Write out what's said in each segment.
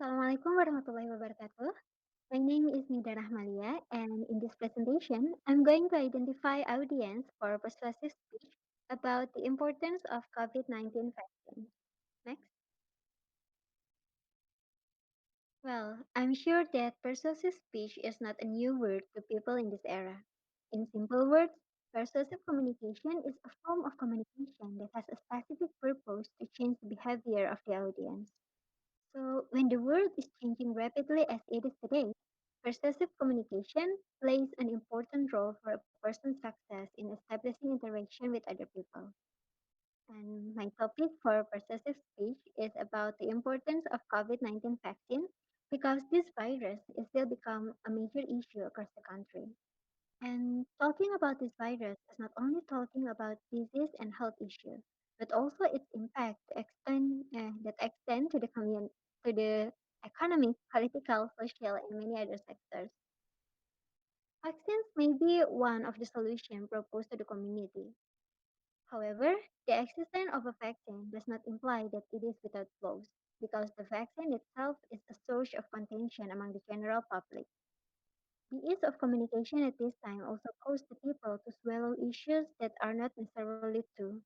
Assalamualaikum warahmatullahi wabarakatuh. My name is Nida Rahmalia, and in this presentation, I'm going to identify audience for persuasive speech about the importance of COVID-19 vaccine. Next. Well, I'm sure that persuasive speech is not a new word to people in this era. In simple words, persuasive communication is a form of communication that has a specific purpose to change the behavior of the audience. So, when the world is changing rapidly as it is today, persuasive communication plays an important role for a person's success in establishing interaction with other people. And my topic for persuasive speech is about the importance of COVID-19 vaccine because this virus is still become a major issue across the country. And talking about this virus is not only talking about disease and health issues, but also its impact that extend to the to the economic, political, social, and many other sectors. Vaccines may be one of the solutions proposed to the community. However, the existence of a vaccine does not imply that it is without flaws, because the vaccine itself is a source of contention among the general public. The ease of communication at this time also caused the people to swallow issues that are not necessarily true.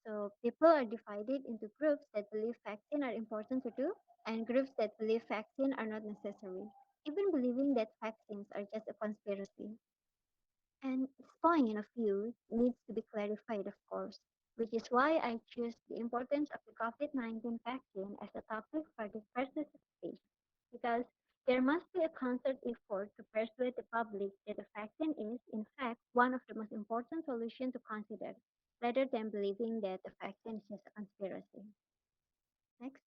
So people are divided into groups that believe vaccines are important to do and groups that believe vaccines are not necessary, even believing that vaccines are just a conspiracy. And this point of view needs to be clarified, of course, which is why I choose the importance of the COVID-19 vaccine as a topic for this first speech, because there must be a concerted effort to persuade the public that the vaccine is, in fact, one of the most important solutions to consider, rather than believing that the vaccine is just a conspiracy. Next.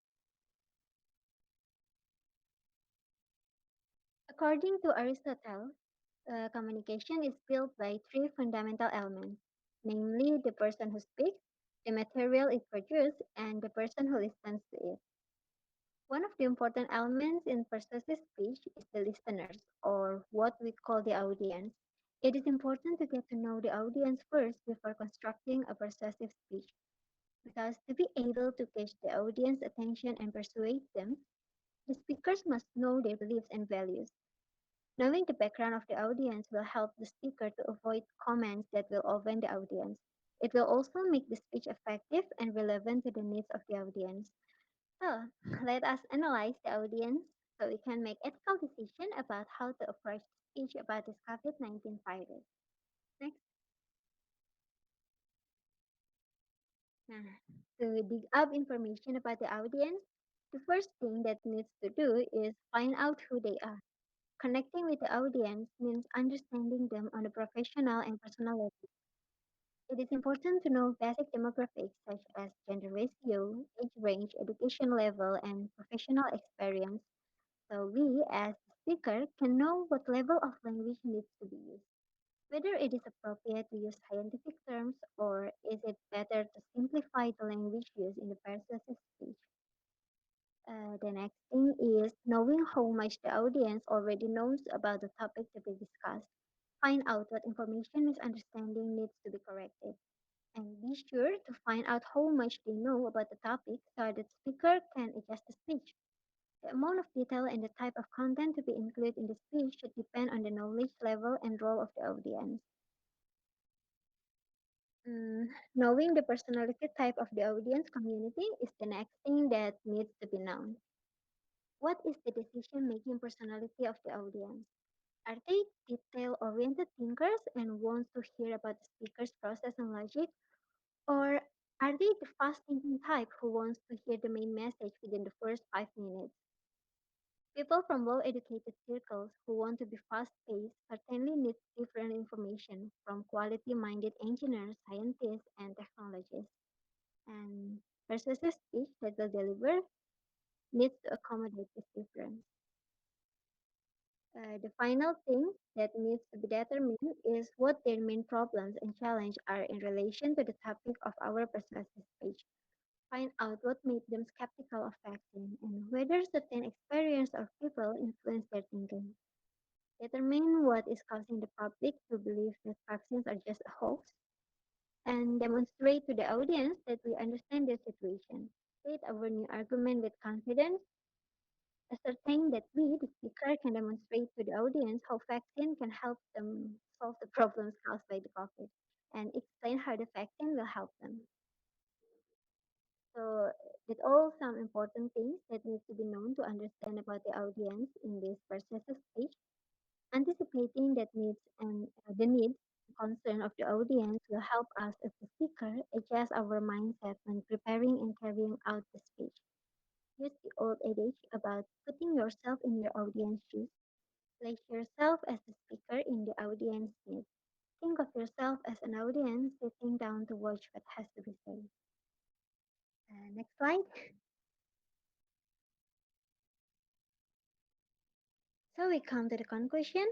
According to Aristotle, communication is built by three fundamental elements, namely the person who speaks, the material it produces, and the person who listens to it. One of the important elements in persuasive speech is the listeners, or what we call the audience. It is important to get to know the audience first before constructing a persuasive speech, because to be able to catch the audience attention and persuade them, the speakers must know their beliefs and values. Knowing the background of the audience will help the speaker to avoid comments that will offend the audience. It will also make the speech effective and relevant to the needs of the audience. So, let us analyze the audience so we can make ethical decision about how to approach speech about this COVID-19 virus. Next. Nah, to dig up information about the audience, the first thing that needs to do is find out who they are. Connecting with the audience means understanding them on a professional and personal level. It is important to know basic demographics such as gender ratio, age range, education level, and professional experience, so we as the speaker can know what level of language needs to be used. Whether it is appropriate to use scientific terms or is it better to simplify the language used in the persuasive speech. The next thing is knowing how much the audience already knows about the topic to be discussed. Find out what information misunderstanding needs to be corrected. And be sure to find out how much they know about the topic so that speaker can adjust the speech. The amount of detail and the type of content to be included in the speech should depend on the knowledge level and role of the audience. Knowing the personality type of the audience community is the next thing that needs to be known. What is the decision-making personality of the audience? Are they detail-oriented thinkers and want to hear about the speaker's process and logic? Or are they the fast-thinking type who wants to hear the main message within the first 5 minutes? People from well-educated circles who want to be fast-paced certainly need different information from quality-minded engineers, scientists, and technologists. And persuasive speech that will deliver needs to accommodate this difference. The final thing that needs to be determined is what their main problems and challenges are in relation to the topic of our persuasive speech. Find out what made them skeptical of vaccine and whether certain experience or people influence their thinking. Determine what is causing the public to believe that vaccines are just a hoax, and demonstrate to the audience that we understand their situation. State our new argument with confidence, Ascertain that we, the speaker, can demonstrate to the audience how vaccine can help them solve the problems caused by the COVID and explain how the vaccine will help them. So it all some important things that need to be known to understand about the audience in this persuasive speech. Anticipating that needs and the needs and concern of the audience will help us as the speaker adjust our mindset when preparing and carrying out the speech. Use the old adage about putting yourself in your audience shoes. Place yourself as the speaker in the audience needs. Think of yourself as an audience sitting down to watch what has to be said. Next slide. So we come to the conclusion.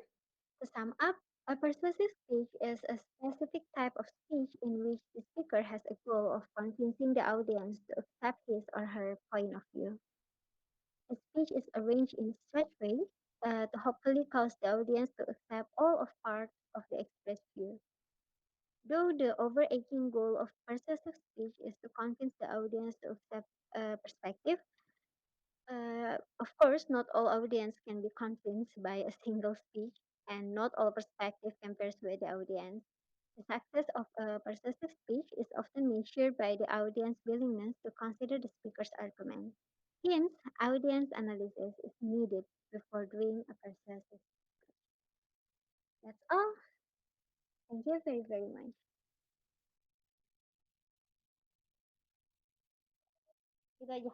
To sum up, a persuasive speech is a specific type of speech in which the speaker has a goal of convincing the audience to accept his or her point of view. The speech is arranged in such way to hopefully cause the audience to accept all of part of the expressed view. Though the overarching goal of persuasive speech is to convince the audience to accept a perspective, of course, not all audience can be convinced by a single speech, and not all perspective can persuade the audience. The success of a persuasive speech is often measured by the audience's willingness to consider the speaker's argument. Hence, audience analysis is needed before doing a persuasive. That's all. Thank you very, very much. Itu aja.